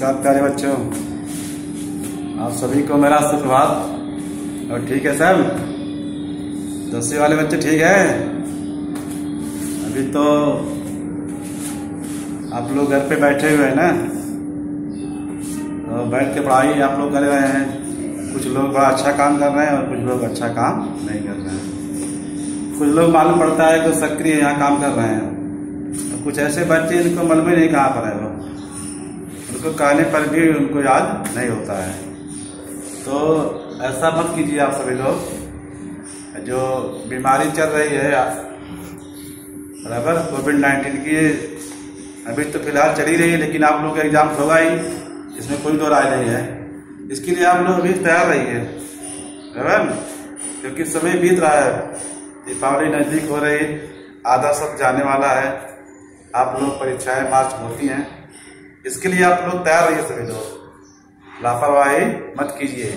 नमस्कार प्यारे बच्चों, आप सभी को मेरा सुप्रभात। और ठीक है सब 10वीं वाले बच्चे ठीक है? अभी तो आप लोग घर पे बैठे हुए हैं ना, तो बैठ के पढ़ाई आप लोग कर रहे हैं। कुछ लोग बड़ा अच्छा काम कर रहे हैं और कुछ लोग अच्छा काम नहीं कर रहे हैं। कुछ लोग मालूम पड़ता है कि सक्रिय यहाँ काम कर रहे हैं, और कुछ ऐसे बच्चे जिनको मालूम ही नहीं कहाँ पर है, वो उनको कहने पर भी उनको याद नहीं होता है। तो ऐसा मत कीजिए आप सभी लोग। जो बीमारी चल रही है बराबर कोविड-19 की, अभी तो फिलहाल चली रही है, लेकिन आप लोग का एग्जाम होगा ही, इसमें कोई दो राय नहीं है। इसके लिए आप लोग अभी तैयार रहिए बराबर, क्योंकि समय बीत रहा है, दीपावली नजदीक हो रही, आधा सब जाने वाला है। आप लोग परीक्षाएं मार्च होती हैं, इसके लिए आप लोग तैयार रहिए सभी लोग, लापरवाही मत कीजिए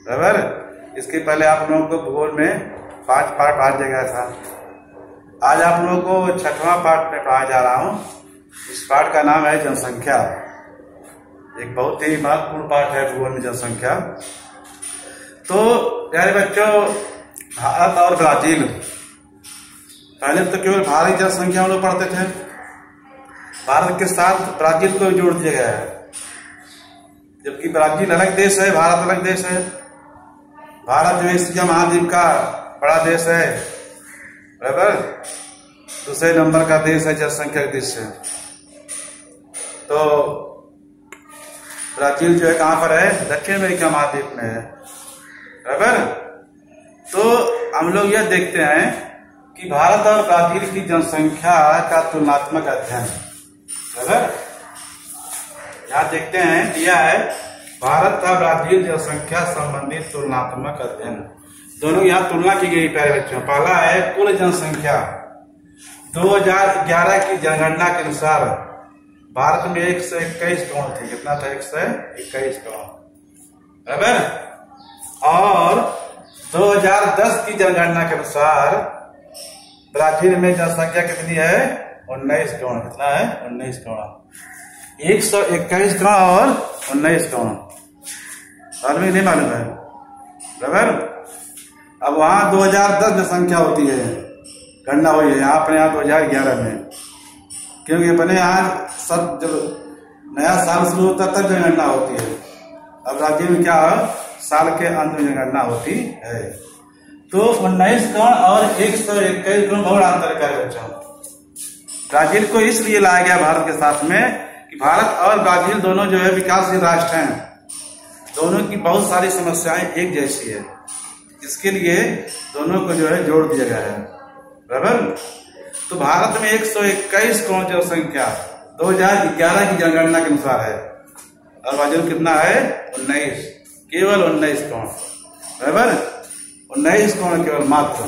बराबर। इसके पहले आप लोगों को भूगोल में 5 पार्ट पढ़ा गया था। आज आप लोगों को 6वां पार्ट में पढ़ाया जा रहा हूँ। इस पार्ट का नाम है जनसंख्या। एक बहुत ही महत्वपूर्ण पार्ट है भूगोल में, जनसंख्या। तो प्यारे बच्चों, भारत और ब्राजील, पहले तो केवल भारत की जनसंख्या हम लोग पढ़ते थे, भारत के साथ ब्राजील को जोड़ दिया गया है। जबकि ब्राजील अलग देश है, भारत अलग देश है। भारत जो एशिया महाद्वीप का बड़ा देश है बराबर, दूसरे नंबर का देश है जनसंख्या के दृष्टि से। तो ब्राजील जो है कहां पर है? दक्षिण अमेरिका महाद्वीप में है बराबर। तो हम लोग यह देखते हैं कि भारत और ब्राजील की जनसंख्या का तुलनात्मक अध्ययन बराबर, यहाँ देखते हैं दिया है भारत और ब्राजील जनसंख्या संबंधित तुलनात्मक अध्ययन। दोनों यहाँ तुलना की गई प्यारे बच्चों। पहला है कुल जनसंख्या। 2011 की जनगणना के अनुसार भारत में 121 करोड़ थी। कितना था? 121 करोड़ बराबर। और 2010 की जनगणना के अनुसार ब्राजील में जनसंख्या कितनी है? 19 करोड़। कितना है? 19 करोड़। 121 करोड़ और 19 करोड़, मालूम नहीं मालूम है बराबर। अब वहां 2010 जनसंख्या होती है, गणना हुई है। यहाँ अपने यहाँ 2011 में, क्योंकि अपने यहाँ सब जब नया साल शुरू होता तब जनगणना होती है। अब ब्राजील में क्या है? साल के अंत में जनगणना होती है। तो 19 करोड़ और 121 करोड़ बहुत अंतर है बच्चों। ब्राजील को इसलिए लाया गया भारत के साथ में कि भारत और ब्राजील दोनों जो है विकासशील राष्ट्र हैं, दोनों की बहुत सारी समस्याएं एक जैसी है। इसके लिए दोनों को जो है जोड़ दिया गया है बराबर। तो भारत में 121 करोड़ जनसंख्या 2011 की जनगणना के अनुसार है, और ब्राजील कितना है? 19, केवल 19 करोड़ बराबर। 19 करोड़ केवल मात्र।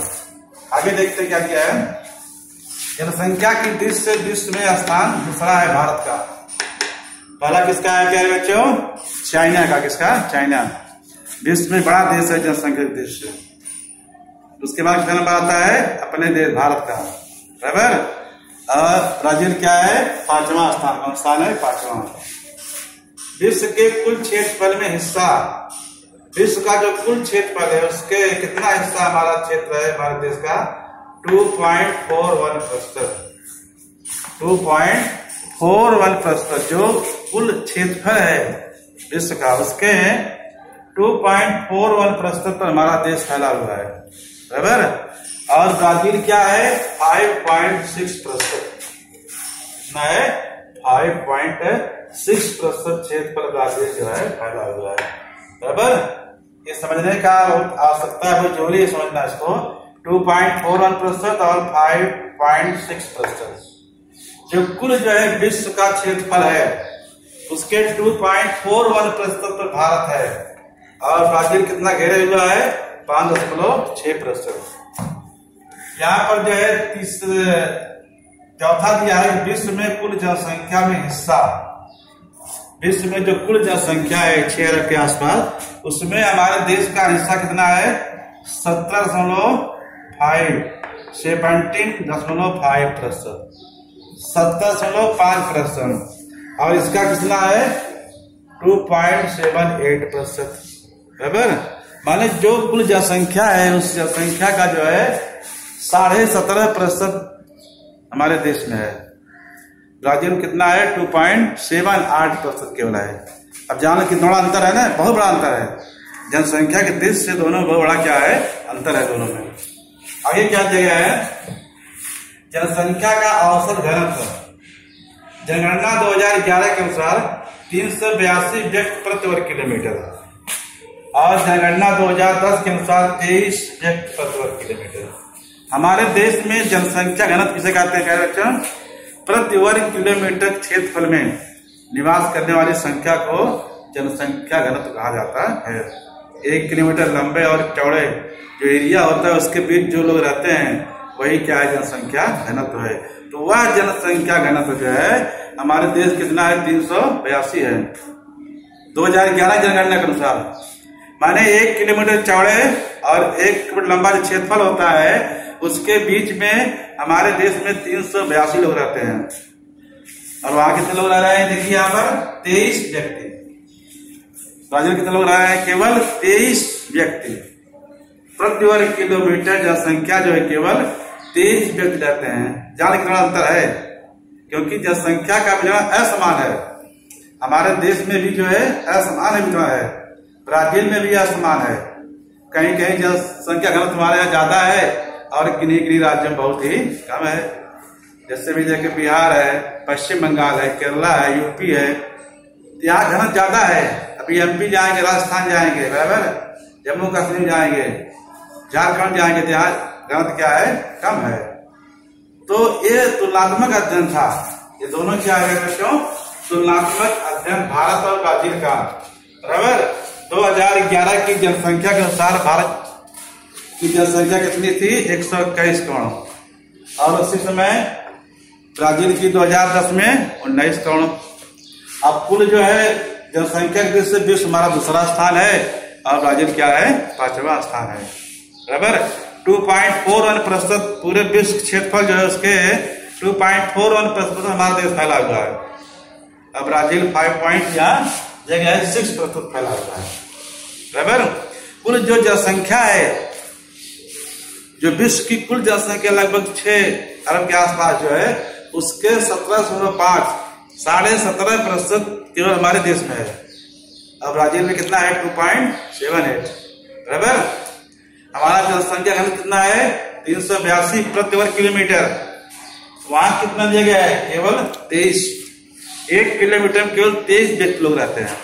आगे देखते क्या क्या है। जनसंख्या की दृष्टि से विश्व में स्थान दूसरा है भारत का। पहला किसका है प्यारे बच्चों? चाइना का। किसका? चाइना। विश्व में बड़ा देश है जनसंख्या की दृष्टि से। उसके बाद कितना नंबर आता है? अपने देश भारत का बराबर। और ब्राजील क्या है? 5वां स्थान। कौन स्थान है? 5वां। विश्व के कुल क्षेत्रफल में हिस्सा, विश्व का जो कुल क्षेत्रफल है उसके कितना हिस्सा हमारा क्षेत्र है, हमारे देश का? 2.41%। 2.41% जो कुल क्षेत्रफल है विश्व का, उसके 2.41% पर हमारा देश फैला हुआ है बराबर। और ब्राजील क्या है? 5.6%। कितना है? 5.6% क्षेत्र पर ब्राजील जो है फैला हुआ है बराबर। ये समझने का आवश्यकता है, बहुत जरूरी है समझना इसको। 2.41% और 5.6%। जो कुल जो है विश्व का क्षेत्रफल है उसके 2.41% पर भारत है, और ब्राजील कितना घेरे हुआ है? 5.6%। यहाँ पर जो है चौथा दिया है विश्व में कुल जनसंख्या में हिस्सा। विश्व में जो कुल जनसंख्या है 6 अरब के आसपास, उसमें हमारे देश का हिस्सा कितना है? 17.5%। 70.5%। और इसका कितना है? 2.78%। बराबर, माने जो कुल जनसंख्या है उस जनसंख्या का जो है 17.5% हमारे देश में है। ब्राजील में कितना है? 2.78% केवल है। अब जानो कितना बड़ा अंतर है ना, बहुत बड़ा अंतर है। जनसंख्या के देश से दोनों बहुत बड़ा क्या है? अंतर है दोनों में। आगे क्या दिया गया है? जनसंख्या का औसत घनत्व। जनगणना 2011 के अनुसार 382 व्यक्ति प्रति वर्ग किलोमीटर और जनगणना 2010 के अनुसार 23 व्यक्ति प्रति वर्ग किलोमीटर। हमारे देश में जनसंख्या घनत्व किसे कहते हैं? कह बच्चों, प्रति वर्ग किलोमीटर क्षेत्रफल में निवास करने वाली संख्या को जनसंख्या घनत्व कहा जाता है। 1 किलोमीटर लंबे और चौड़े जो एरिया होता है उसके बीच जो लोग रहते हैं वही क्या है? जनसंख्या घनत्व है। तो वह जनसंख्या घनत्व जो है हमारे देश कितना है? 382 है 2011 जनगणना के अनुसार। माने 1 किलोमीटर चौड़े और 1 किलोमीटर लंबा जो क्षेत्रफल होता है उसके बीच में हमारे देश में 382 लोग रहते हैं। और वहां कितने लोग रह रहे हैं? देखिए यहाँ पर 23 व्यक्ति। ब्राजील कितने लोग रह रहे हैं? केवल 23 व्यक्ति प्रति वर्ग किलोमीटर। जनसंख्या जो है केवल 23 व्यक्ति रहते हैं। जान कितना अंतर है? क्योंकि जनसंख्या का वितरण असमान है। हमारे देश में भी जो है असमान वितरण है, ब्राजील में भी असमान है। कहीं कहीं जनसंख्या घनत्व हमारे यहाँ ज्यादा है और किन्हीं किन्हीं राज्यों में बहुत ही कम है। जैसे भी देखिए बिहार है, पश्चिम बंगाल है, केरला है, यूपी है, यहाँ घनत्व ज्यादा है। अभी एमपी जाएंगे, राजस्थान जाएंगे, बराबर, जम्मू कश्मीर जाएंगे, झारखंड जाएंगे तो यहाँ घनत्व क्या है? कम है। तो ये तुलनात्मक अध्ययन था। ये दोनों क्या है बच्चों? तुलनात्मक अध्ययन भारत और ब्राजील का। बराबर, 2011 की जनसंख्या के अनुसार भारत की जनसंख्या कितनी थी? 121 करोड़ और उसी समय ब्राजील की 2010 में 19 करोड़। अब कुल जो है जनसंख्या के दृष्टि से विश्व हमारा दूसरा स्थान है और ब्राजील क्या है? 5वां स्थान है। बराबर, 2.41% पूरे विश्व क्षेत्रफल जो है उसके 2.41% हमारा देश फैला हुआ है। अब ब्राजील 5.6% फैला हुआ है। बराबर, कुल जो जनसंख्या है, जो विश्व की कुल जनसंख्या लगभग 6 अरब के आसपास जो है उसके 17.5 17.5% केवल हमारे देश में है। अब ब्राजील में कितना है? 2.78। बराबर, हमारा जनसंख्या घनत्व कितना है? 382 प्रति वर्ग किलोमीटर। वहां कितना दिया गया है? केवल 23। 1 किलोमीटर में केवल 23 व्यक्ति लोग रहते हैं।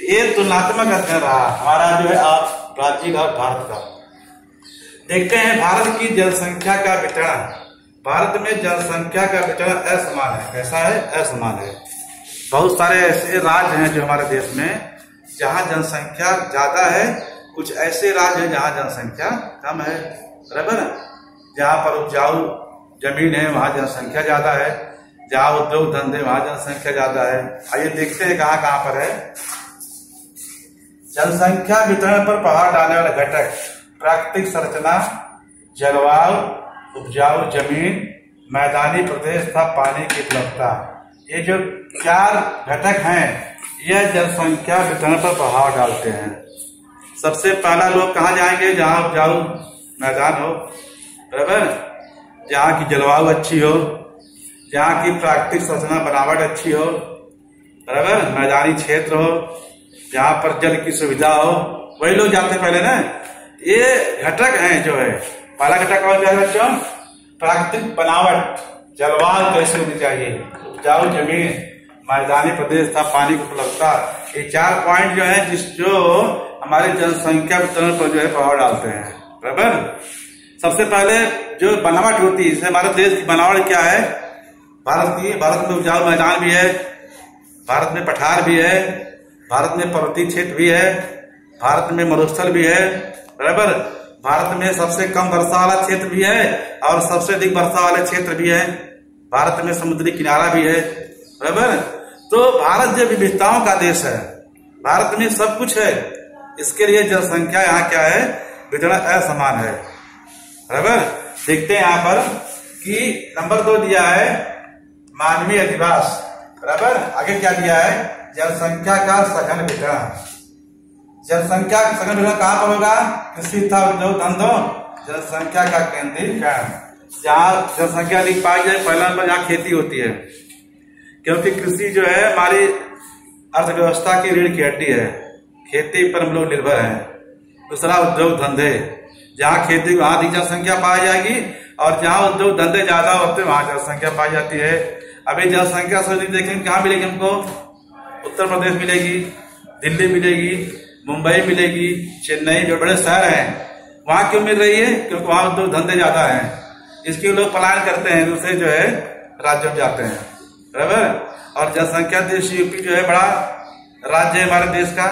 ये तुलनात्मक अध्ययन रहा हमारा जो है ब्राजील और भारत का। देखते हैं भारत की जनसंख्या का वितरण। भारत में जनसंख्या का वितरण असमान है। कैसा है? असमान है। बहुत सारे ऐसे राज्य हैं जो हमारे देश में जहां जनसंख्या ज्यादा है, कुछ ऐसे राज्य हैं जहां जनसंख्या कम है। बराबर, जहां पर उपजाऊ जमीन है वहां जनसंख्या ज्यादा है, जहां उद्योग धंधे वहां जनसंख्या ज्यादा है। आइए देखते हैं कहां कहां पर है। जनसंख्या वितरण पर प्रभाव डालने वाले घटक: प्राकृतिक संरचना, जलवायु, उपजाऊ जमीन, मैदानी प्रदेश तथा पानी की उपलब्धता। ये जो 4 घटक हैं यह जनसंख्या वितरण पर प्रभाव डालते हैं। सबसे पहला लोग कहाँ जाएंगे? जहां उपजाऊ मैदान हो, बराबर, जहाँ की जलवायु अच्छी हो, जहाँ की प्राकृतिक संरचना बनावट अच्छी हो, बराबर, मैदानी क्षेत्र हो, जहाँ पर जल की सुविधा हो, वही लोग जाते हैं पहले ना। ये घटक हैं जो है। पहला घटक कौन है बच्चों? प्राकृतिक बनावट, जलवायु कैसे होनी चाहिए, उपजाऊ जमीन, मैदानी प्रदेश था, पानी की उपलब्धता। ये 4 पॉइंट जो है जो हमारे जनसंख्या वितरण पर जो है प्रभाव डालते हैं। बराबर, सबसे पहले जो बनावट होती है, हमारे देश की बनावट क्या है? भारत में उपजाऊ मैदान भी है, भारत में पठार भी है, भारत में पर्वतीय क्षेत्र भी है, भारत में मरुस्थल भी है। बराबर, भारत में सबसे कम वर्षा वाला क्षेत्र भी है और सबसे अधिक वर्षा वाले क्षेत्र भी है। भारत में समुद्री किनारा भी है। बराबर, तो भारत जो विविधताओं का देश है, भारत में सब कुछ है, इसके लिए जनसंख्या यहाँ क्या है? वितरण असमान है। बराबर, देखते हैं यहाँ पर कि नंबर 2 दिया है मानवीय अधिवास। बराबर, आगे क्या दिया है? जनसंख्या का सघन वितरण। जनसंख्या का सघन वितरण कहाँ पर होगा? कृषि तथा उद्योग धंधों जनसंख्या का केंद्रीकरण। जहाँ जनसंख्या अधिक पाई जाए, पहला नंबर जहाँ खेती होती है, क्योंकि कृषि जो है हमारी अर्थव्यवस्था की रीढ़ की हड्डी है, खेती पर हम लोग निर्भर हैं। दूसरा उद्योग धंधे, जहाँ खेती वहाँ अधिक जनसंख्या पाई जाएगी और जहाँ उद्योग धंधे ज्यादा होते हैं वहाँ जनसंख्या पाई जाती है। अभी जनसंख्या से देखेंगे कहाँ मिलेगी हमको? उत्तर प्रदेश मिलेगी, दिल्ली मिलेगी, मुंबई मिलेगी, चेन्नई, जो बड़े शहर हैं वहां क्यों मिल रही है? क्योंकि वहां उद्योग धंधे ज्यादा हैं, इसके लोग पलायन करते हैं, दूसरे जो है राज्यों में जाते हैं, बराबर। और जनसंख्या देश यूपी जो है बड़ा राज्य है हमारे देश का,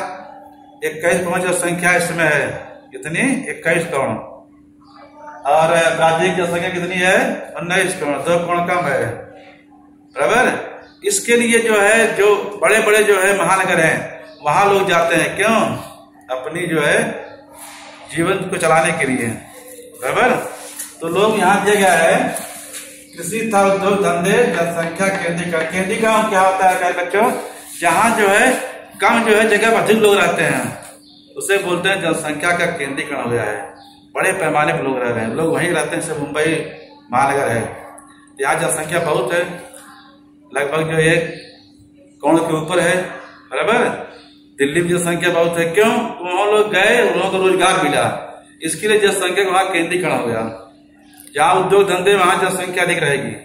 21 करोड़ जनसंख्या इसमें है। कितनी? 21 करोड़। और ब्राजील की जनसंख्या कितनी है? 19 करोड़, 2 करोड़ कम है, बराबर। इसके लिए जो है जो बड़े बड़े जो है महानगर हैं वहां लोग जाते हैं, क्यों? अपनी जो है जीवन को चलाने के लिए, बराबर। तो लोग यहाँ दिया गया है कृषि तथा उद्योग धंधे जनसंख्या केंद्रीकरण। केंद्रीकरण क्या होता है बच्चों? जहाँ जो है कम जो है जगह पर अधिक लोग रहते हैं उसे बोलते हैं जनसंख्या का केंद्रीकरण हो गया है। बड़े पैमाने पर लोग रह रहे हैं, लोग वहीं रहते हैं, जैसे मुंबई महानगर है, यहाँ जनसंख्या बहुत है, लगभग जो 1 करोड़ के ऊपर है, बराबर। दिल्ली में जनसंख्या बहुत है, क्यों? वहां लोग गए, उन लोगों को रोजगार मिला, इसके लिए जनसंख्या का वहां केंद्रीकरण हो गया। जहाँ उद्योग धंधे वहां जनसंख्या अधिक रहेगी,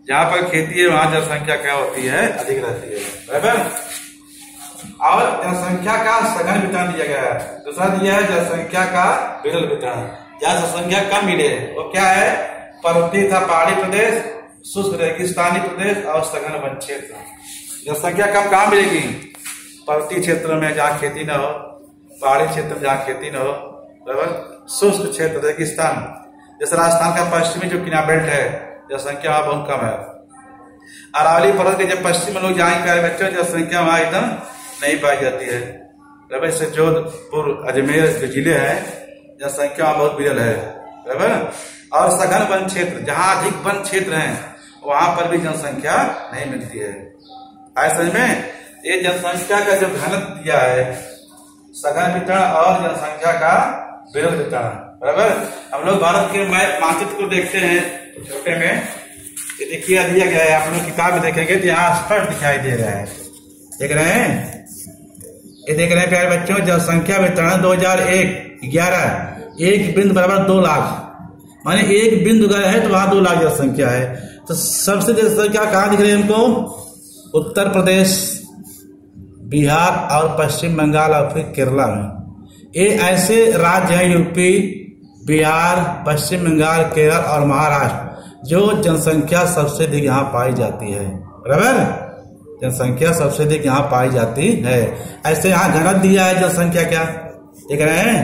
जहाँ पर खेती है वहां जनसंख्या क्या होती है? अधिक रहती है, बराबर। और जनसंख्या का सघन वितरण दिया गया है। दूसरा दिया है जनसंख्या का विरल वितरण। जहाँ जनसंख्या कम मिले वो क्या है? पर्वतीय तथा पहाड़ी प्रदेश, शुष्क रेगिस्तानी प्रदेश और सघन वन क्षेत्र। जनसंख्या कम कहाँ मिलेगी? पर्वतीय क्षेत्र में जहाँ खेती न हो, पहाड़ी क्षेत्र में जहाँ खेती न हो, बराबर। शुष्क क्षेत्र रेगिस्तान, जैसे राजस्थान का पश्चिमी जो किनारा बेल्ट है, जनसंख्या वहां बहुत कम है। अरावली पर्वत के जब पश्चिम में लोग जाएंगे बच्चों, जनसंख्या वहां एकदम नहीं पाई जाती है, बराबर। जैसे जोधपुर, अजमेर जो जिले हैं जनसंख्या वहां बहुत विरल है, बराबर। और सघन वन क्षेत्र, जहाँ अधिक वन क्षेत्र हैं वहां पर भी जनसंख्या नहीं मिलती है। ऐसे में ये जनसंख्या का जो घनत्व दिया है, सघन वितरण और जनसंख्या का विरल वितरण, बराबर। हम लोग भारत के मानचित्र को देखते हैं छोटे में, ये देखिए दिया गया है, आप लोग किताब में देखेंगे तो यहाँ स्पष्ट दिखाई दे रहा है, देख रहे हैं? ये देख रहे हैं प्यारे बच्चों, जनसंख्या वितरण 2001-11, 1 बिंदु बराबर 2 लाख, माने 1 बिंदु अगर है तो वहां 2 लाख जनसंख्या है। तो सबसे जनसंख्या कहाँ दिख रही है हमको? उत्तर प्रदेश, बिहार और पश्चिम बंगाल और फिर केरला में। ये ऐसे राज्य हैं यूपी, बिहार, पश्चिम बंगाल, केरल और महाराष्ट्र जो जनसंख्या सबसे अधिक यहाँ पाई जाती है, बराबर। जनसंख्या सबसे अधिक यहाँ पाई जाती है। ऐसे यहाँ घनत्व दिया है जनसंख्या, क्या देख रहे हैं?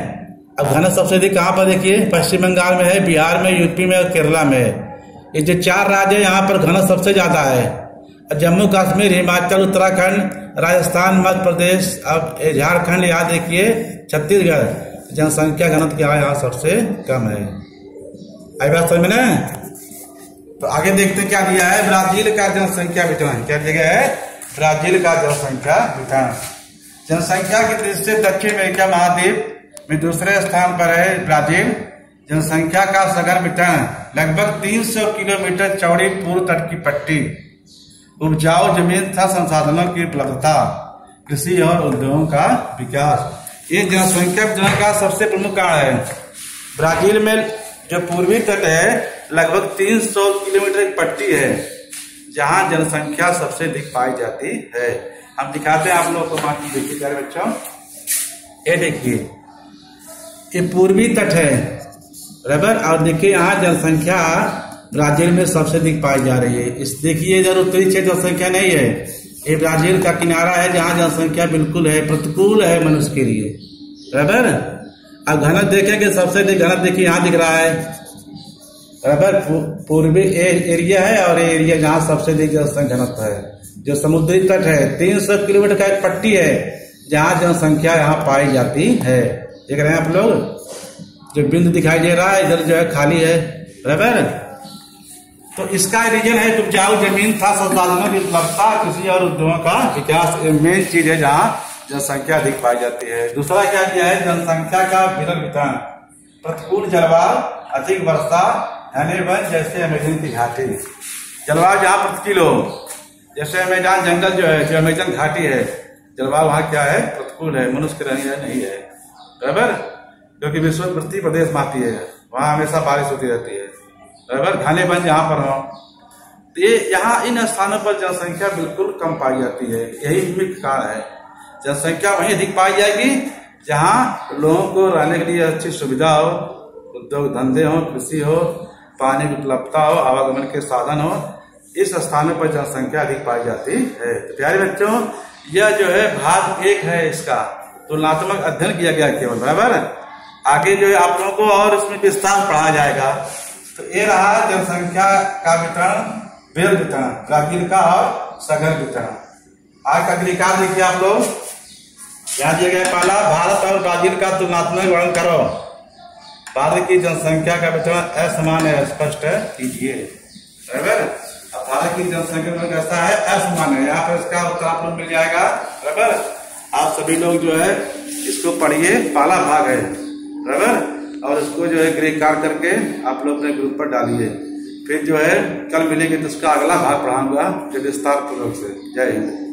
अब घनत्व सबसे अधिक कहाँ पर देखिए? पश्चिम बंगाल में है, बिहार में, यूपी में और केरला में है। ये जो 4 राज्य है यहाँ पर घनत्व सबसे ज्यादा है। जम्मू कश्मीर, हिमाचल, उत्तराखंड, राजस्थान, मध्य प्रदेश, अब झारखंड, यहाँ देखिए छत्तीसगढ़, जनसंख्या घनत्व क्या है? यहाँ सबसे कम है। आई बात समझ में ना? तो आगे देखते क्या दिया है? ब्राजील का जनसंख्या वितरण। क्या दिया गया है? ब्राजील का जनसंख्या वितरण। जनसंख्या की दृष्टि से दक्षिण अमेरिका महाद्वीप में दूसरे स्थान पर है ब्राजील। जनसंख्या का सघन वितरण लगभग 300 किलोमीटर चौड़ी पूर्व तट की पट्टी, उपजाऊ जमीन तथा संसाधनों की उपलब्धता, कृषि और उद्योगों का विकास, ये जनसंख्या वितरण का सबसे प्रमुख कारण है। ब्राजील में जो पूर्वी तट है लगभग 300 किलोमीटर की पट्टी है जहां जनसंख्या सबसे अधिक पाई जाती है। हम दिखाते हैं आप लोगों को, बाकी देखिए प्यारे बच्चों, ये देखिए ये पूर्वी तट है, बराबर। और देखिए यहाँ जनसंख्या ब्राजील में सबसे अधिक पाई जा रही है। इस देखिए इधर उत्तरी क्षेत्र जनसंख्या नहीं है, ये ब्राजील का किनारा है जहाँ जनसंख्या बिल्कुल है, प्रतिकूल है मनुष्य के लिए, बराबर। अब घनत्व देखेंगे सबसे अधिक घनत्व देखिए यहाँ दिख रहा है, बराबर। पूर्वी एरिया है और ये एरिया जहाँ सबसे अधिक जनसंख्या घनत्व है, जो समुद्री तट है, 300 किलोमीटर का एक पट्टी है जहाँ जनसंख्या यहाँ पाई जाती है। देख रहे हैं आप लोग, जो बिंदु दिखाई दे रहा है इधर जो है खाली है, बराबर। तो इसका रीजन है उपजाऊ जमीन था, संसाधनों की उपलब्धता, कृषि और उद्योगों का विकास मेन चीज है जहाँ जनसंख्या अधिक पाई जाती है। दूसरा क्या किया है, जनसंख्या का विरल वितरण, प्रतिकूल जलवायु, अधिक वर्षा, घने वन जैसे अमेजन की घाटी। जलवायु जहाँ प्रतिकूल हो, जैसे अमेजन जंगल जो है, जो अमेजन घाटी है, जलवायु वहाँ क्या है, प्रतिकूल है, मनुष्य के रहने नहीं है, बराबर, क्योंकि विषुववृत्तीय प्रदेश में आती है, वहाँ हमेशा बारिश होती रहती है, बराबर। घने वन जहाँ पर हो, तो ये यहाँ इन स्थानों पर जनसंख्या बिल्कुल कम पाई जाती है। यही मुख्य कारण है, जनसंख्या वहीं अधिक पाई जाएगी जहाँ लोगों को रहने के लिए अच्छी सुविधा हो, उद्योग धंधे हो, कृषि हो, पानी की उपलब्धता हो, आवागमन के साधन हो। इस स्थानों पर जनसंख्या अधिक पाई जाती है। तो प्यारे बच्चों, यह जो है भाग 1 है, इसका तुलनात्मक अध्ययन किया गया केवल, बराबर। आगे जो है आप लोगों को और इसमें विस्तार पढ़ाया जाएगा। तो ये रहा जनसंख्या का वितरण, विरल वितरण, प्राचीन का और सघन वितरण। आज का गृहकार देखिए आप लोग, यहाँ दिया गया पहला, भारत और ब्राजील का तुलनात्मक वर्णन करो। भारत की जनसंख्या का वितरण असमान है, स्पष्ट कीजिए, बराबर। अब भारत की जनसंख्या कैसा है, असमान है, यहाँ पर इसका उत्तर आप लोग मिल जाएगा, बराबर। आप सभी लोग जो है इसको पढ़िए, पहला भाग है, बराबर। और इसको जो है गृहकार करके आप लोग अपने ग्रुप पर डालिए। फिर जो है कल मिलेंगे तो उसका अगला भाग पढ़ाऊंगा विस्तार पूर्वक से। जय हिंद।